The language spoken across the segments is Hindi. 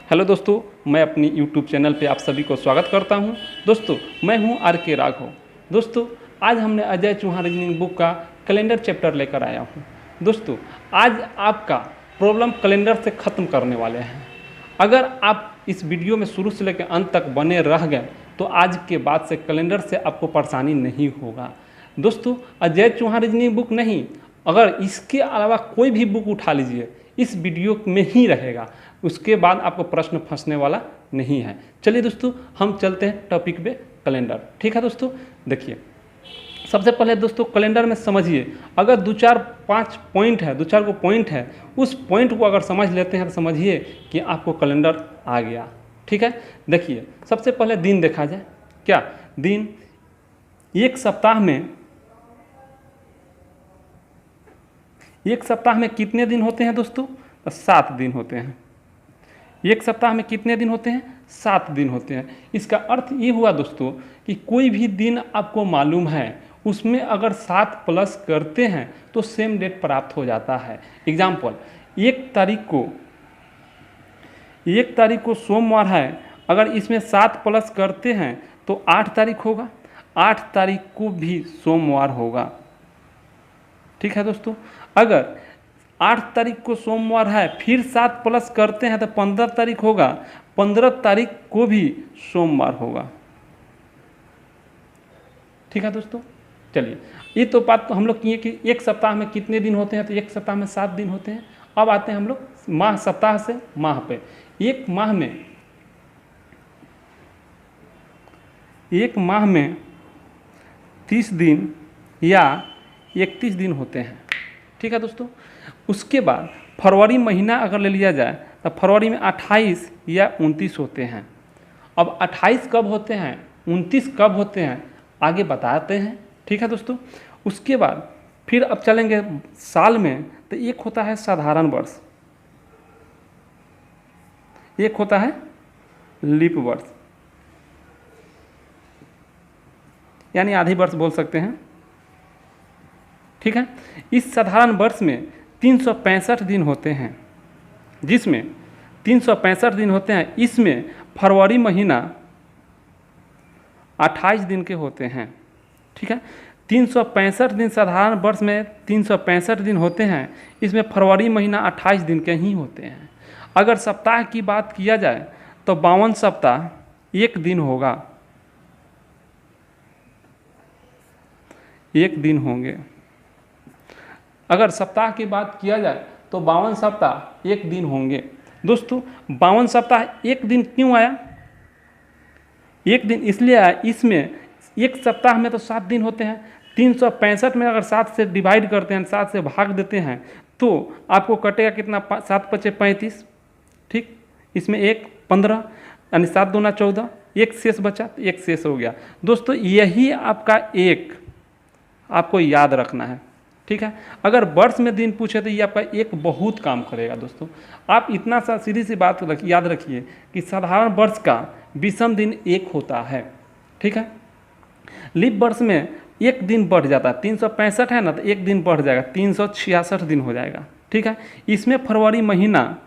हेलो दोस्तों, मैं अपनी यूट्यूब चैनल पे आप सभी को स्वागत करता हूं। दोस्तों, मैं हूं RK राघव। दोस्तों, आज हमने अजय चौहान रीजनिंग बुक का कैलेंडर चैप्टर लेकर आया हूं। दोस्तों, आज आपका प्रॉब्लम कैलेंडर से ख़त्म करने वाले हैं। अगर आप इस वीडियो में शुरू से लेकर अंत तक बने रह गए तो आज के बाद से कैलेंडर से आपको परेशानी नहीं होगा। दोस्तों, अजय चौहान रीजनिंग बुक नहीं, अगर इसके अलावा कोई भी बुक उठा लीजिए, इस वीडियो में ही रहेगा। उसके बाद आपको प्रश्न फंसने वाला नहीं है। चलिए दोस्तों, हम चलते हैं टॉपिक पे, कैलेंडर। ठीक है दोस्तों, देखिए सबसे पहले दोस्तों कैलेंडर में समझिए, अगर 2-4-5 पॉइंट है, 2-4 को पॉइंट है, उस पॉइंट को अगर समझ लेते हैं तो समझिए कि आपको कैलेंडर आ गया। ठीक है, देखिए सबसे पहले दिन देखा जाए। क्या दिन? एक सप्ताह में कितने दिन होते हैं दोस्तों? 7 दिन होते हैं। एक सप्ताह में कितने दिन होते हैं? 7 दिन होते हैं। इसका अर्थ ये हुआ दोस्तों कि कोई भी दिन आपको मालूम है, उसमें अगर 7 प्लस करते हैं तो सेम डेट प्राप्त हो जाता है। एग्जाम्पल, 1 तारीख को सोमवार है, अगर इसमें 7 प्लस करते हैं तो 8 तारीख होगा। 8 तारीख को भी सोमवार होगा। ठीक है दोस्तों, अगर 8 तारीख को सोमवार है, फिर 7 प्लस करते हैं तो 15 तारीख होगा। 15 तारीख को भी सोमवार होगा। ठीक है दोस्तों, चलिए ये तो बात तो हम लोग किए कि एक सप्ताह में कितने दिन होते हैं, तो एक सप्ताह में 7 दिन होते हैं। अब आते हैं हम लोग माह, सप्ताह से माह पे। एक माह में 30 दिन या 31 दिन होते हैं। ठीक है दोस्तों, उसके बाद फरवरी महीना अगर ले लिया जाए तो फरवरी में 28 या 29 होते हैं। अब 28 कब होते हैं, 29 कब होते हैं, आगे बताते हैं। ठीक है दोस्तों, उसके बाद फिर अब चलेंगे साल में, तो एक होता है साधारण वर्ष, एक होता है लीप वर्ष, यानी आधी वर्ष बोल सकते हैं। ठीक है, इस साधारण वर्ष में 365 दिन होते हैं, जिसमें 365 दिन होते हैं, इसमें फरवरी महीना 28 दिन के होते हैं। ठीक है, 365 दिन साधारण वर्ष में 365 दिन होते हैं, इसमें फरवरी महीना 28 दिन के ही होते हैं। अगर सप्ताह की बात किया जाए तो 52 सप्ताह 1 दिन होगा, 1 दिन होंगे। अगर सप्ताह की बात किया जाए तो 52 सप्ताह 1 दिन होंगे। दोस्तों, 52 सप्ताह 1 दिन क्यों आया? 1 दिन इसलिए आया, इसमें एक सप्ताह में तो 7 दिन होते हैं। 365 में अगर 7 से डिवाइड करते हैं, 7 से भाग देते हैं, तो आपको कटेगा कितना? 7 × 5 = 35। ठीक, इसमें 1 15, यानी 7 दूना 14, 1 शेष बचा, 1 शेष हो गया। दोस्तों, यही आपका एक आपको याद रखना है। ठीक है, अगर वर्ष में दिन पूछे तो ये आपका एक बहुत काम करेगा। दोस्तों, आप इतना सा सीधी सी बात याद रखिए कि साधारण वर्ष का विषम दिन 1 होता है। ठीक है, लीप वर्ष में 1 दिन बढ़ जाता है। 365 है ना, तो 1 दिन बढ़ जाएगा, 366 दिन हो जाएगा। ठीक है, इसमें फरवरी महीना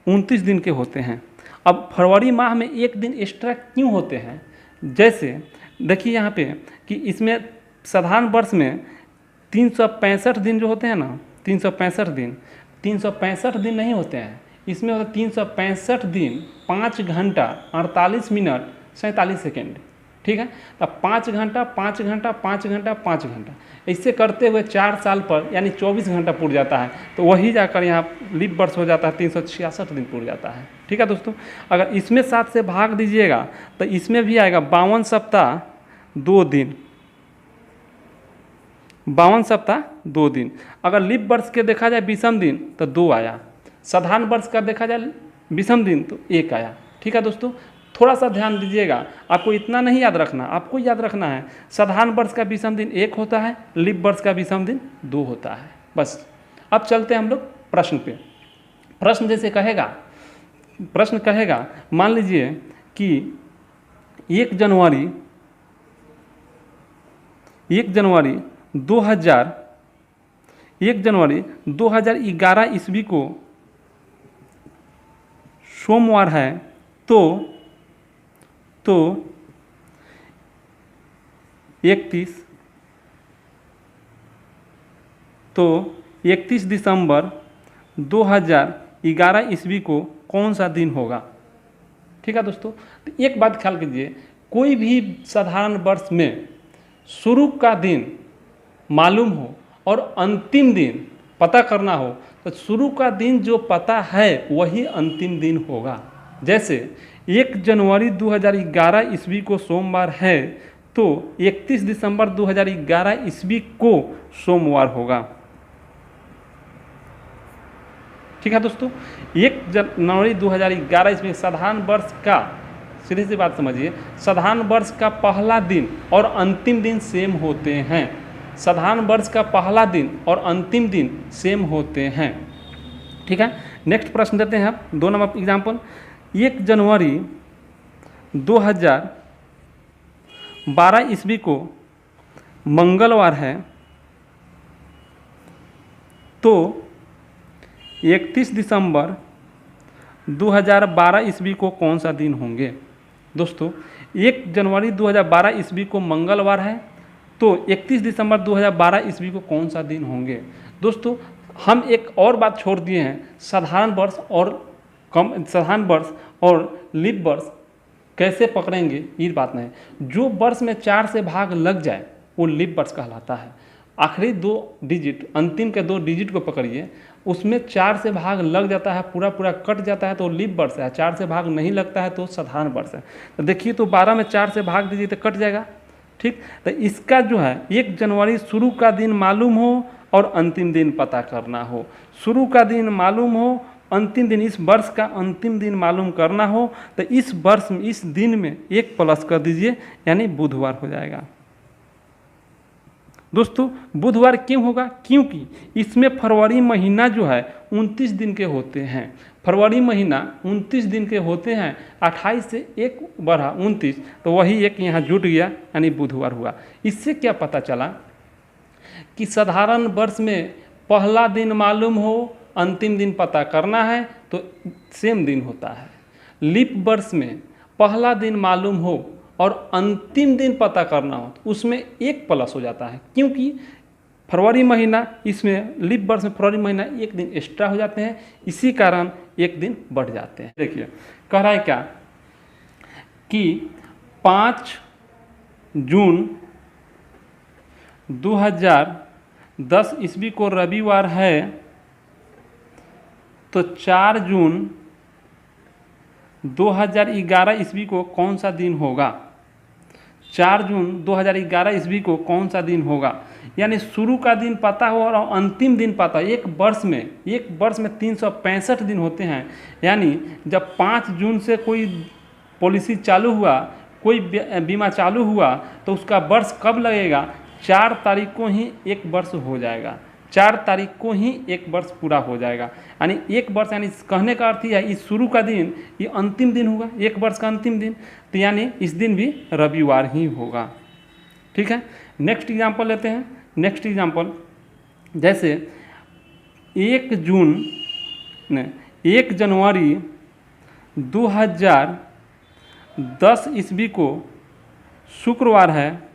29 दिन के होते हैं। अब फरवरी माह में 1 दिन एक्स्ट्रा क्यों होते हैं? जैसे देखिए यहाँ पे कि इसमें साधारण वर्ष में 365 दिन जो होते हैं ना, 365 दिन नहीं होते हैं, इसमें होता है 365 दिन 5 घंटा 48 मिनट 47 सेकेंड। ठीक है, तब 5 घंटा 5 घंटा 5 घंटा 5 घंटा ऐसे करते हुए 4 साल पर यानी 24 घंटा पूर जाता है, तो वही जाकर यहाँ लीप वर्ष हो जाता है, 366 दिन पूर जाता है। ठीक है दोस्तों, अगर इसमें 7 से भाग दीजिएगा तो इसमें भी आएगा 52 सप्ताह 2 दिन, 52 सप्ताह 2 दिन। अगर लीप वर्ष के देखा जाए विषम दिन तो 2 आया, साधारण वर्ष का देखा जाए विषम दिन तो 1 आया। ठीक है दोस्तों, थोड़ा सा ध्यान दीजिएगा, आपको इतना नहीं याद रखना, आपको याद रखना है साधारण वर्ष का विषम दिन 1 होता है, लीप वर्ष का विषम दिन 2 होता है, बस। अब चलते हैं हम लोग प्रश्न पे। प्रश्न जैसे कहेगा, प्रश्न कहेगा, मान लीजिए कि 1 जनवरी 2011 ईस्वी को सोमवार है तो 31 दिसंबर 2011 ईस्वी को कौन सा दिन होगा। ठीक है दोस्तों, तो एक बात ख्याल कीजिए, कोई भी साधारण वर्ष में शुरू का दिन मालूम हो और अंतिम दिन पता करना हो तो शुरू का दिन जो पता है वही अंतिम दिन होगा। जैसे 1 जनवरी 2011 ईस्वी को सोमवार है तो 31 दिसंबर 2011 ईस्वी को सोमवार होगा। ठीक है दोस्तों, 1 जनवरी 2011 ईस्वी साधारण वर्ष का, सीधी सी बात समझिए, साधारण वर्ष का पहला दिन और अंतिम दिन सेम होते हैं। साधारण वर्ष का पहला दिन और अंतिम दिन सेम होते हैं। ठीक है, नेक्स्ट प्रश्न देते हैं आप 2 नंबर एग्जाम्पल। 1 जनवरी 2012 ईस्वी को मंगलवार है तो 31 दिसंबर 2012 ईस्वी को कौन सा दिन होंगे। दोस्तों 1 जनवरी 2012 ईस्वी को मंगलवार है तो 31 दिसंबर 2012 ईस्वी को कौन सा दिन होंगे। दोस्तों हम एक और बात छोड़ दिए हैं, साधारण वर्ष और लीप वर्ष कैसे पकड़ेंगे ये बात नहीं। जो वर्ष में 4 से भाग लग जाए वो लीप वर्ष कहलाता है। आखिरी 2 डिजिट, अंतिम के 2 डिजिट को पकड़िए, उसमें 4 से भाग लग जाता है, पूरा कट जाता है तो लीप वर्ष है। 4 से भाग नहीं लगता है तो साधारण वर्ष है। तो देखिए, तो 12 में 4 से भाग दीजिए तो कट जाएगा। ठीक, तो इसका जो है 1 जनवरी शुरू का दिन मालूम हो और अंतिम दिन पता करना हो। शुरू का दिन मालूम हो, अंतिम दिन, इस वर्ष का अंतिम दिन मालूम करना हो तो इस वर्ष में, इस दिन में 1 प्लस कर दीजिए, यानी बुधवार हो जाएगा। दोस्तों बुधवार क्यों होगा, क्योंकि इसमें फरवरी महीना जो है 29 दिन के होते हैं। फरवरी महीना 29 दिन के होते हैं, 28 से 1 बढ़ा 29, तो वही 1 यहाँ जुट गया, यानी बुधवार हुआ। इससे क्या पता चला कि साधारण वर्ष में पहला दिन मालूम हो, अंतिम दिन पता करना है तो सेम दिन होता है। लीप वर्ष में पहला दिन मालूम हो और अंतिम दिन पता करना हो तो उसमें 1 प्लस हो जाता है, क्योंकि फरवरी महीना, इसमें लीप वर्ष में फरवरी महीना 1 दिन एक्स्ट्रा हो जाते हैं, इसी कारण 1 दिन बढ़ जाते हैं। देखिए कह रहा है क्या कि 5 जून 2010 ईस्वी को रविवार है तो 4 जून 2011 ईस्वी को कौन सा दिन होगा। 4 जून 2011 ईस्वी को कौन सा दिन होगा, यानी शुरू का दिन पता हो और अंतिम दिन पता। एक वर्ष में 365 दिन होते हैं, यानी जब 5 जून से कोई पॉलिसी चालू हुआ, कोई बीमा चालू हुआ तो उसका वर्ष कब लगेगा, 4 तारीख को ही 1 वर्ष हो जाएगा। 4 तारीख को ही 1 वर्ष पूरा हो जाएगा, यानी 1 वर्ष, यानी कहने का अर्थ यह है इस शुरू का दिन ये अंतिम दिन होगा, 1 वर्ष का अंतिम दिन, तो यानी इस दिन भी रविवार ही होगा। ठीक है, नेक्स्ट एग्जांपल लेते हैं। नेक्स्ट एग्जांपल जैसे 1 जनवरी 2010 ईस्वी को शुक्रवार है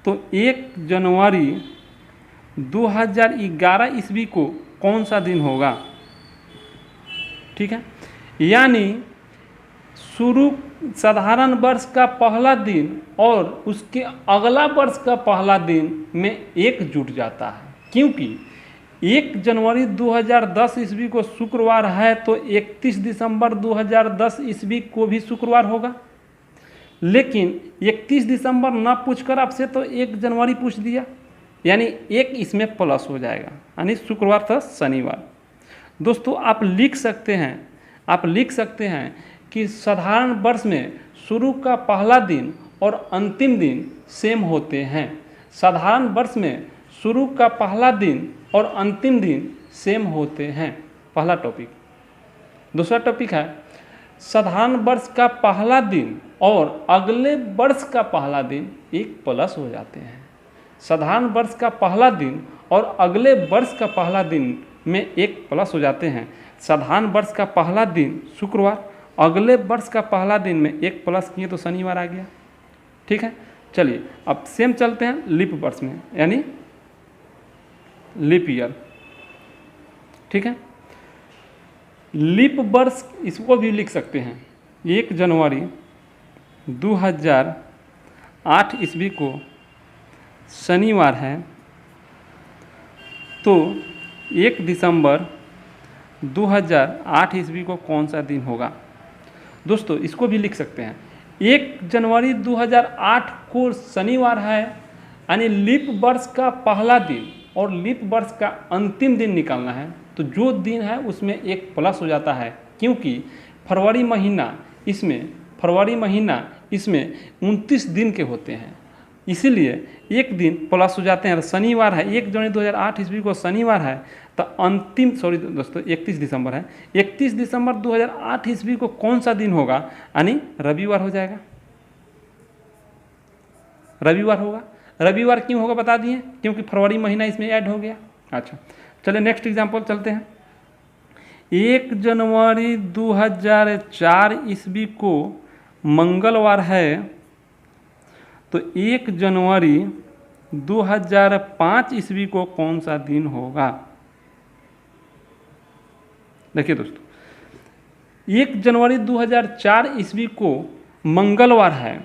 तो 1 जनवरी 2011 ईस्वी को कौन सा दिन होगा। ठीक है, यानी शुरू साधारण वर्ष का पहला दिन और उसके अगला वर्ष का पहला दिन में 1 जुट जाता है, क्योंकि 1 जनवरी 2010 ईस्वी को शुक्रवार है तो 31 दिसंबर 2010 ईस्वी को भी शुक्रवार होगा। लेकिन 31 दिसंबर ना पूछकर आपसे तो 1 जनवरी पूछ दिया, यानी 1 इसमें प्लस हो जाएगा, यानी शुक्रवार था शनिवार। दोस्तों आप लिख सकते हैं कि साधारण वर्ष में शुरू का पहला दिन और अंतिम दिन सेम होते हैं। साधारण वर्ष में शुरू का पहला दिन और अंतिम दिन सेम होते हैं, पहला टॉपिक। दूसरा टॉपिक है साधारण वर्ष का पहला दिन और अगले वर्ष का पहला दिन 1 प्लस हो जाते हैं। साधारण वर्ष का पहला दिन और अगले वर्ष का पहला दिन में 1 प्लस हो जाते हैं। साधारण वर्ष का पहला दिन शुक्रवार, अगले वर्ष का पहला दिन में एक प्लस किए तो शनिवार आ गया। ठीक है, चलिए अब सेम चलते हैं लीप वर्ष में, यानी लीप ईयर। ठीक है, लीप वर्ष इसको भी लिख सकते हैं 1 जनवरी 2008 ईस्वी को शनिवार है तो 1 दिसंबर 2008 ईस्वी को कौन सा दिन होगा। दोस्तों इसको भी लिख सकते हैं 1 जनवरी 2008 को शनिवार है, यानी लीप वर्ष का पहला दिन और लीप वर्ष का अंतिम दिन निकालना है, तो जो दिन है उसमें एक प्लस हो जाता है, क्योंकि फरवरी महीना इसमें 29 दिन के होते हैं, इसीलिए एक दिन प्लस हो जाते हैं। शनिवार है, 1 जनवरी 2008 ईस्वी को शनिवार है तो अंतिम, सॉरी दोस्तों 31 दिसंबर है, 31 दिसंबर 2008 ईस्वी को कौन सा दिन होगा, यानी रविवार हो जाएगा। रविवार होगा। रविवार क्यों होगा बता दिए, क्योंकि फरवरी महीना इसमें ऐड हो गया। अच्छा चलिए नेक्स्ट एग्जांपल चलते हैं। 1 जनवरी 2004 ईस्वी को मंगलवार है तो 1 जनवरी 2005 ईस्वी को कौन सा दिन होगा। देखिए दोस्तों 1 जनवरी 2004 ईस्वी को मंगलवार है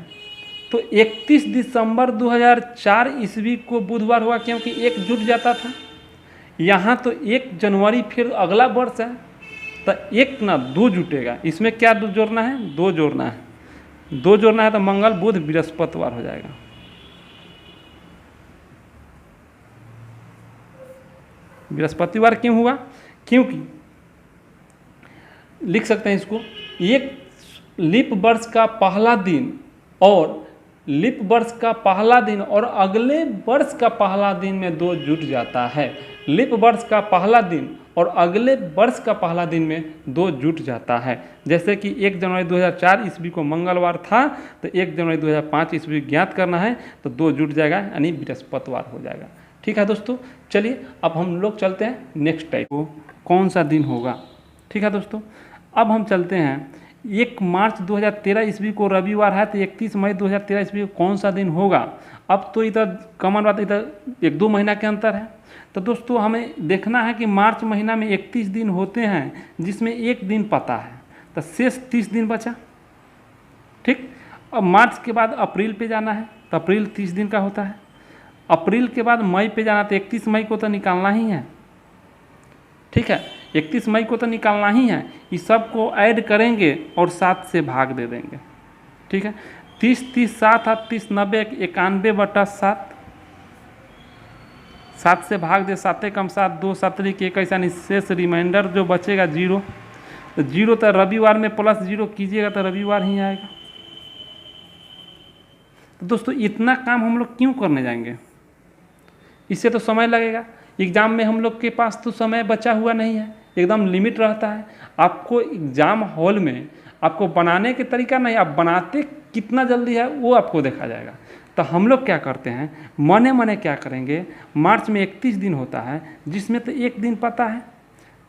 तो 31 दिसंबर 2004 ईस्वी को बुधवार हुआ, क्योंकि एक जुट जाता था। यहाँ तो 1 जनवरी फिर अगला वर्ष है तो 1 ना 2 जुटेगा, इसमें क्या जोड़ना है, 2 जोड़ना है। 2 जोड़ना है तो मंगल बुध बृहस्पतिवार हो जाएगा। बृहस्पतिवार क्यों हुआ, क्योंकि लिख सकते हैं इसको, एक लीप वर्ष का पहला दिन और लीप वर्ष का पहला दिन और अगले वर्ष का पहला दिन में 2 जुट जाता है। लीप वर्ष का पहला दिन और अगले वर्ष का पहला दिन में 2 जुट जाता है। जैसे कि 1 जनवरी 2004 ईस्वी को मंगलवार था तो 1 जनवरी 2005 ईस्वी ज्ञात करना है तो 2 जुट जाएगा, यानी बृहस्पतिवार हो जाएगा। ठीक है दोस्तों, चलिए अब हम लोग चलते हैं नेक्स्ट टाइप को, कौन सा दिन होगा। ठीक है दोस्तों, अब हम चलते हैं 1 मार्च 2013 ईस्वी को रविवार है तो 31 मई 2013 ईस्वी को कौन सा दिन होगा। अब तो इधर कॉमन बात, इधर 1-2 महीना के अंतर है। तो दोस्तों हमें देखना है कि मार्च महीना में 31 दिन होते हैं जिसमें एक दिन पता है, तो शेष 30 दिन बचा। ठीक, अब मार्च के बाद अप्रैल पे जाना है तो अप्रैल 30 दिन का होता है। अप्रैल के बाद मई पे जाना तो 31 मई को तो निकालना ही है। ठीक है, 31 मई को तो निकालना ही है। इस सब को ऐड करेंगे और 7 से भाग दे देंगे। ठीक है, 30 30 7 30 90 91/7, 7 से भाग दे, 7 कम 7 2 7 के 21, यानी शेष रिमाइंडर जो बचेगा 0। तो 0 तो रविवार में प्लस 0 कीजिएगा तो रविवार ही आएगा। तो दोस्तों इतना काम हम लोग क्यों करने जाएंगे, इससे तो समय लगेगा। एग्ज़ाम में हम लोग के पास तो समय बचा हुआ नहीं है, एकदम लिमिट रहता है। आपको एग्ज़ाम हॉल में आपको बनाने के तरीका नहीं, आप बनाते कितना जल्दी है वो आपको देखा जाएगा। तो हम लोग क्या करते हैं, मने मने क्या करेंगे, मार्च में 31 दिन होता है जिसमें तो एक दिन पता है,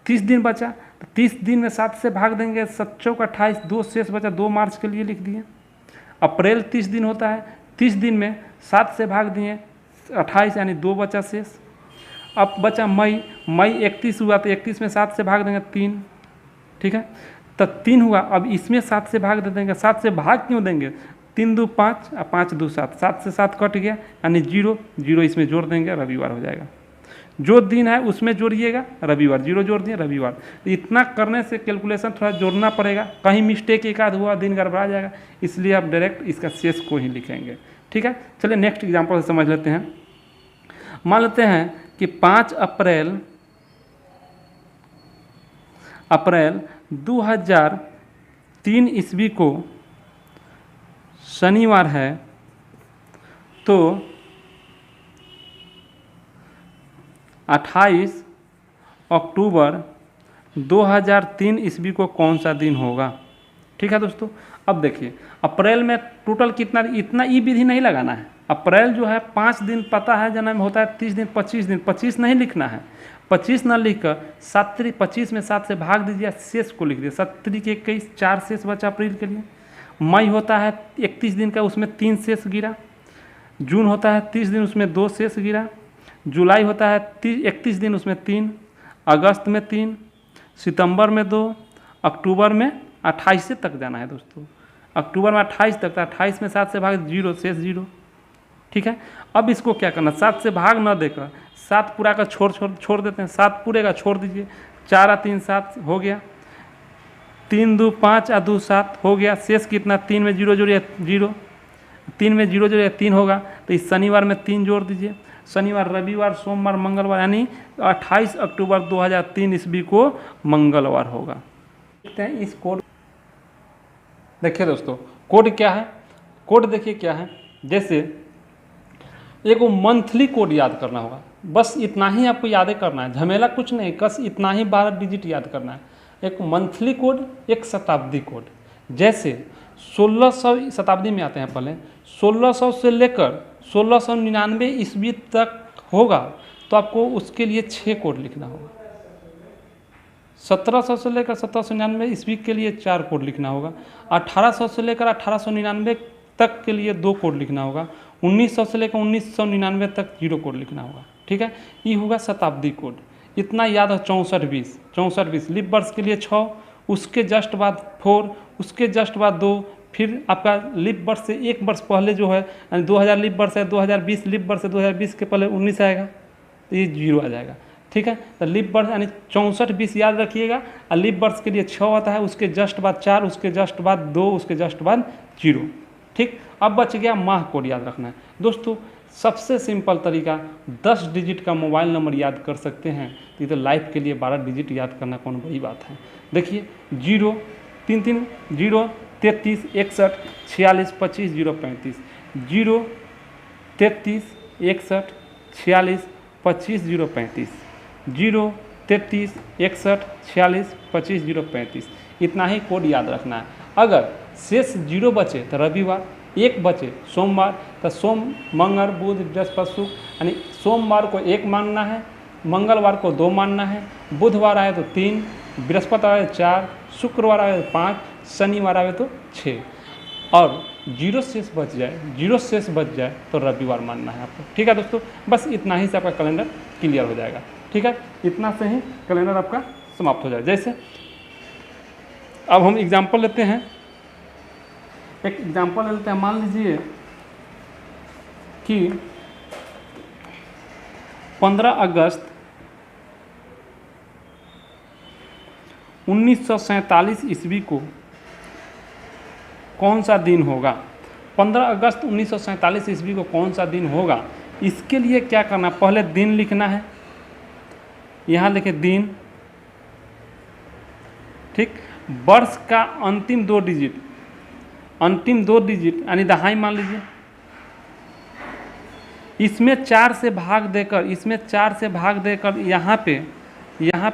30 दिन बचा तो 30 दिन में 7 से भाग देंगे, 7 चौक 28, 2 शेष बचा, 2 मार्च के लिए लिख दिए। अप्रैल 30 दिन होता है, 30 दिन में 7 से भाग दिए 28, यानी 2 बचा शेष। अब बचा मई, मई 31 हुआ तो 31 में 7 से भाग देंगे 3। ठीक है, तो 3 हुआ, अब इसमें 7 से भाग दे देंगे। 7 से भाग क्यों देंगे, 3 2 5 और 5 2 7, 7 से 7 कट गया, यानी 0 0 इसमें जोड़ देंगे, रविवार हो जाएगा। जो दिन है उसमें जोड़िएगा रविवार, 0 जोड़ दिए रविवार। तो इतना करने से कैलकुलेशन थोड़ा जोड़ना पड़ेगा, कहीं मिस्टेक एक आध हुआ दिन गड़बड़ा जाएगा, इसलिए आप डायरेक्ट इसका शेष को ही लिखेंगे। ठीक है, चलिए नेक्स्ट एग्जाम्पल से समझ लेते हैं। मान लेते हैं कि 5 अप्रैल 2003 ईस्वी को शनिवार है तो 28 अक्टूबर 2003 ईस्वी को कौन सा दिन होगा। ठीक है दोस्तों, अब देखिए अप्रैल में टोटल कितना, इतना ई विधि नहीं लगाना है। अप्रैल जो है 5 दिन पता है जन्म होता है, 30 दिन 25 दिन, 25 नहीं लिखना है, 25 ना लिख कर 7 25 में 7 से भाग दीजिए, शेष को लिख दीजिए। 7 के 21, 4 शेष बचा अप्रैल के लिए। मई होता है 31 दिन का, उसमें 3 शेष गिरा। जून होता है 30 दिन, उसमें 2 शेष गिरा। जुलाई होता है 31 दिन, उसमें 3। अगस्त में 3, सितंबर में 2, अक्टूबर में 28 तक जाना है दोस्तों। अक्टूबर में 28 तक, 28 में 7 से भाग 0, शेष 0। ठीक है, अब इसको क्या करना, 7 से भाग न देकर 7 पूरा का छोड़ देते हैं। 7 पूरे का छोड़ दीजिए। 4 और 3 7 हो गया। 3 2 5 और 2 7 हो गया। शेष कितना, 3 में 0 जोड़िए 0, 3 में 0 जोड़िए 3 होगा। तो इस शनिवार में 3 जोड़ दीजिए। शनिवार, रविवार, सोमवार, मंगलवार, यानी 28 अक्टूबर 2003 ईस्वी को मंगलवार होगा। देखते हैं इस कोड। देखिए दोस्तों, कोड क्या है। कोड देखिए क्या है। जैसे एक मंथली कोड याद करना होगा, बस इतना ही आपको याद करना है, झमेला कुछ नहीं, बस इतना ही 12 डिजिट याद करना है। एक मंथली कोड, एक शताब्दी कोड। जैसे 1600 शताब्दी में आते हैं, पहले 1600 से लेकर 1699 ईस्वी तक होगा, तो आपको उसके लिए 6 कोड लिखना होगा। 1700 से लेकर 1799 ईस्वी के लिए 4 कोड लिखना होगा। 1800 से लेकर 1899 तक के लिए 2 कोड लिखना होगा। 1900 से लेकर 1999 तक 0 कोड लिखना होगा। ठीक है, ये होगा शताब्दी कोड। इतना याद है। 64-20 लीप वर्ष के लिए 6, उसके जस्ट बाद 4, उसके जस्ट बाद 2, फिर आपका लीप वर्ष से 1 वर्ष पहले जो है, यानी 2000 लीप वर्ष है, 2020 लीप वर्ष है, 2020 के पहले 19 आएगा, तो ये 0 आ जाएगा। ठीक है, तो लीप वर्ष यानी 64-20 याद रखिएगा। और लीप वर्ष के लिए 6 आता है, उसके जस्ट बाद 4, उसके जस्ट बाद 2, उसके जस्ट बाद 0। ठीक, अब बच गया माह कोड याद रखना है। दोस्तों सबसे सिंपल तरीका, 10 डिजिट का मोबाइल नंबर याद कर सकते हैं, तो ये तो लाइफ के लिए 12 डिजिट याद करना कौन बड़ी बात है। देखिए 0 3 3 0 33 61 46 25 0 35, 0 33 61 46 25 0 35, 0 33 61 46 25 0 35। इतना ही कोड याद रखना है। अगर शेष 0 बचे तो रविवार, 1 बचे सोमवार, तो सोम मंगल बुध बृहस्पति शुक्र, यानी सोमवार को 1 मानना है, मंगलवार को 2 मानना है, बुधवार आए तो 3, बृहस्पति आए 4, शुक्रवार आए तो 5, शनिवार आए तो 6, और 0 शेष बच जाए तो रविवार मानना है आपको। ठीक है दोस्तों, बस इतना ही से आपका कैलेंडर क्लियर हो जाएगा। ठीक है, इतना से ही कैलेंडर आपका समाप्त हो जाए। जैसे अब हम एग्जाम्पल लेते हैं, एक एग्जाम्पल लेते हैं। मान लीजिए कि 15 अगस्त 1947 ईस्वी को कौन सा दिन होगा। 15 अगस्त 1947 ईस्वी को कौन सा दिन होगा, इसके लिए क्या करना, पहले दिन लिखना है। यहाँ लिखे दिन। ठीक, वर्ष का अंतिम 2 डिजिट यानी दहाई मान लीजिए। इसमें 4 से भाग देकर, यहाँ पे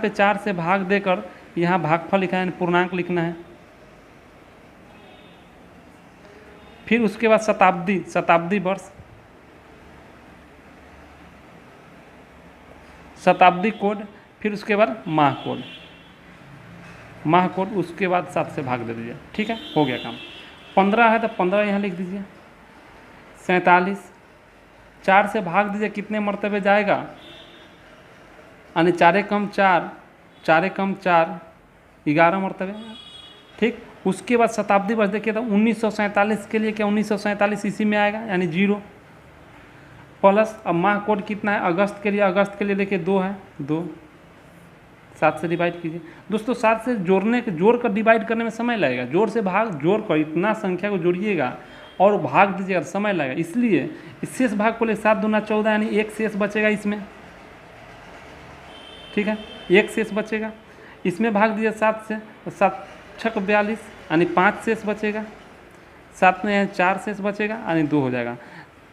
4 से भाग देकर यहाँ भागफल लिखा है, पूर्णांक लिखना है। फिर उसके बाद शताब्दी वर्ष, शताब्दी कोड, फिर उसके बाद माह कोड, उसके बाद 7 से भाग दे दीजिए। ठीक है, हो गया काम। 15 है तो 15 यहाँ लिख दीजिए। 47 4 से भाग दीजिए, कितने मरतबे जाएगा, यानी 4 कम 4 11 मरतबे। ठीक, उसके बाद शताब्दी वर्ष देखिए तो 1947 के लिए क्या 1947 इसी में आएगा, यानी 0 प्लस। अब माह कोड कितना है, अगस्त के लिए देखिए 2 है, 2 7 से डिवाइड कीजिए। दोस्तों 7 से जोड़ कर डिवाइड करने में समय लगेगा। जोड़ कर इतना संख्या को जोड़िएगा और भाग दीजिएगा, समय लगेगा। इसलिए इस शेष भाग को ले 7 दूना 14, यानी 1 शेष बचेगा इसमें। ठीक है, 1 शेष बचेगा। इसमें भाग दीजिए 7 से, तो 7 6 42, यानी 5 शेष बचेगा। 7 में 4 शेष बचेगा, यानी 2 हो जाएगा।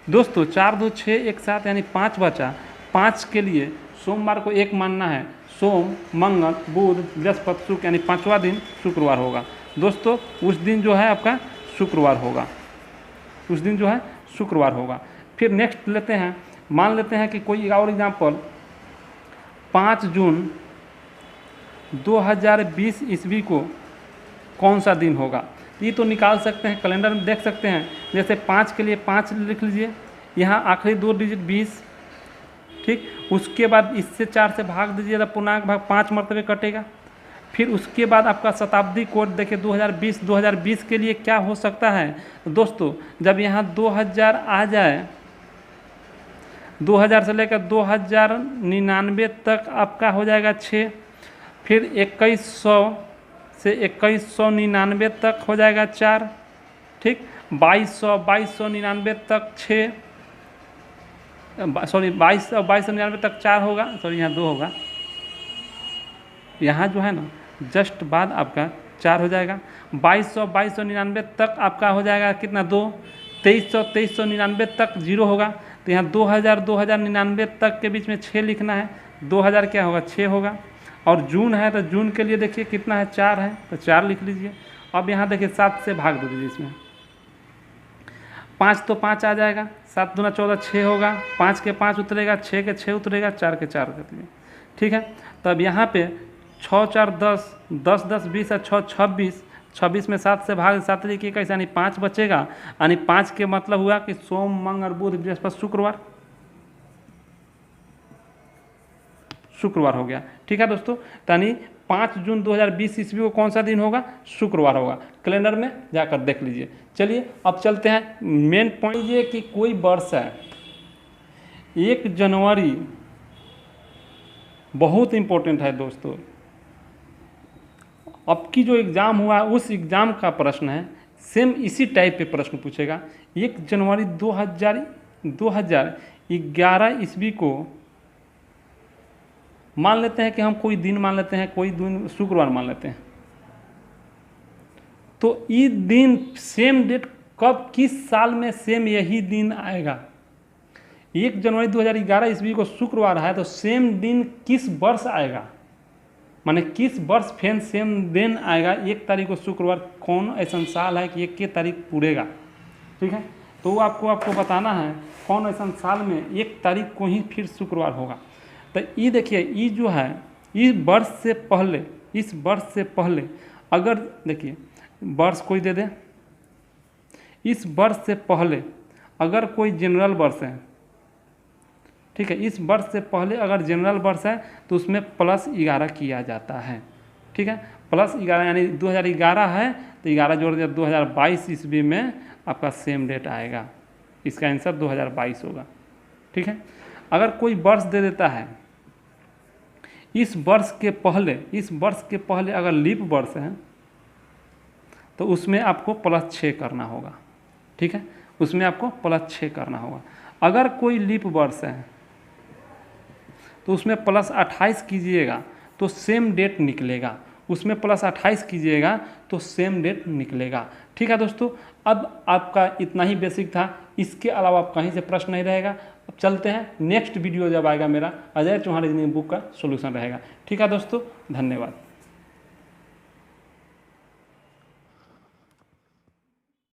दोस्तों 4 2 6 1 7, यानी 5 बचा। 5 के लिए सोमवार को 1 मानना है। सोम मंगल बुध बृहस्पति शुक्र, यानी 5वां दिन शुक्रवार होगा। दोस्तों उस दिन जो है आपका शुक्रवार होगा। फिर नेक्स्ट लेते हैं, मान लेते हैं कि कोई और एग्जाम्पल, 5 जून 2020 ईस्वी को कौन सा दिन होगा। ये तो निकाल सकते हैं, कैलेंडर में देख सकते हैं। जैसे 5 के लिए 5 लिख लीजिए, यहाँ आखिरी 2 डिजिट 20, ठीक। उसके बाद इससे 4 से भाग दीजिए तो पूर्णांक भाग 5 मरतबे कटेगा। फिर उसके बाद आपका शताब्दी कोड देखिए 2020 के लिए क्या हो सकता है। तो दोस्तों जब यहाँ 2000 आ जाए, 2000 से लेकर 2099 तक आपका हो जाएगा 6, फिर 2100 से 2199 तक हो जाएगा 4, ठीक। 2299 तक 6, सॉरी 2299 तक 4 होगा, सॉरी यहाँ 2 होगा, यहाँ जो है ना जस्ट बाद आपका 4 हो जाएगा। 2299 तक आपका हो जाएगा कितना 2, 2399 तक 0 होगा। तो यहाँ 2099 तक के बीच में 6 लिखना है, 2000 क्या होगा 6 होगा। और जून है तो जून के लिए देखिए कितना है 4 है, तो 4 लिख लीजिए। अब यहाँ देखिए 7 से भाग दे दीजिए इसमें, 5 तो 5 आ जाएगा, 7 दूना 14 6 होगा, 5 के 5 उतरेगा, 6 के 6 उतरेगा, 4 के 4 उतरेगा, ठीक है। तो अब यहाँ पे 6 4 10, 10 10 20 और 6 26, 26 में 7 से भाग 7 लिखिए कैसे, यानी 5 बचेगा। यानी 5 के मतलब हुआ कि सोम मंगल बुध बृहस्पति शुक्रवार हो गया, ठीक है दोस्तों। यानी 5 जून 2020 ईस्वी को कौन सा दिन होगा, शुक्रवार होगा। कैलेंडर में जाकर देख लीजिए। चलिए अब चलते हैं मेन पॉइंट, ये कि कोई वर्ष है 1 जनवरी, बहुत इंपॉर्टेंट है दोस्तों। अब की जो एग्ज़ाम हुआ उस एग्ज़ाम का प्रश्न है, सेम इसी टाइप पे प्रश्न पूछेगा। 1 जनवरी 2011 ईस्वी को मान लेते हैं कि हम कोई दिन मान लेते हैं, कोई दिन शुक्रवार मान लेते हैं। तो ये दिन सेम डेट कब किस साल में सेम यही दिन आएगा। 1 जनवरी 2011 ईस्वी को शुक्रवार है तो सेम दिन किस वर्ष आएगा, माने किस वर्ष फेन सेम दिन आएगा 1 तारीख को शुक्रवार, कौन ऐसा साल है कि 1 तारीख पूरेगा, ठीक है। तो आपको बताना है कौन ऐसा साल में 1 तारीख को ही फिर शुक्रवार होगा। तो ये देखिए, ये जो है इस वर्ष से पहले अगर देखिए वर्ष कोई दे दे, इस वर्ष से पहले अगर कोई जनरल वर्ष है, ठीक है, इस वर्ष से पहले अगर जनरल वर्ष है तो उसमें +11 किया जाता है, ठीक है। +11 यानी 2011 है तो 11 जोड़ दिया, 2022 ईस्वी में आपका सेम डेट आएगा। इसका आंसर 2022 होगा, ठीक है। अगर कोई वर्ष दे देता है इस वर्ष के पहले अगर लीप वर्ष है तो उसमें आपको +6 करना होगा, ठीक है, उसमें आपको +6 करना होगा। अगर कोई लीप वर्ष है तो उसमें +28 कीजिएगा तो सेम डेट निकलेगा, उसमें +28 कीजिएगा तो सेम डेट निकलेगा, ठीक है दोस्तों। अब आपका इतना ही बेसिक था, इसके अलावा आप कहीं से प्रश्न नहीं रहेगा। अब चलते हैं, नेक्स्ट वीडियो जब आएगा मेरा अजय चौहान रीजनिंग बुक का सॉल्यूशन रहेगा, ठीक है दोस्तों। धन्यवाद।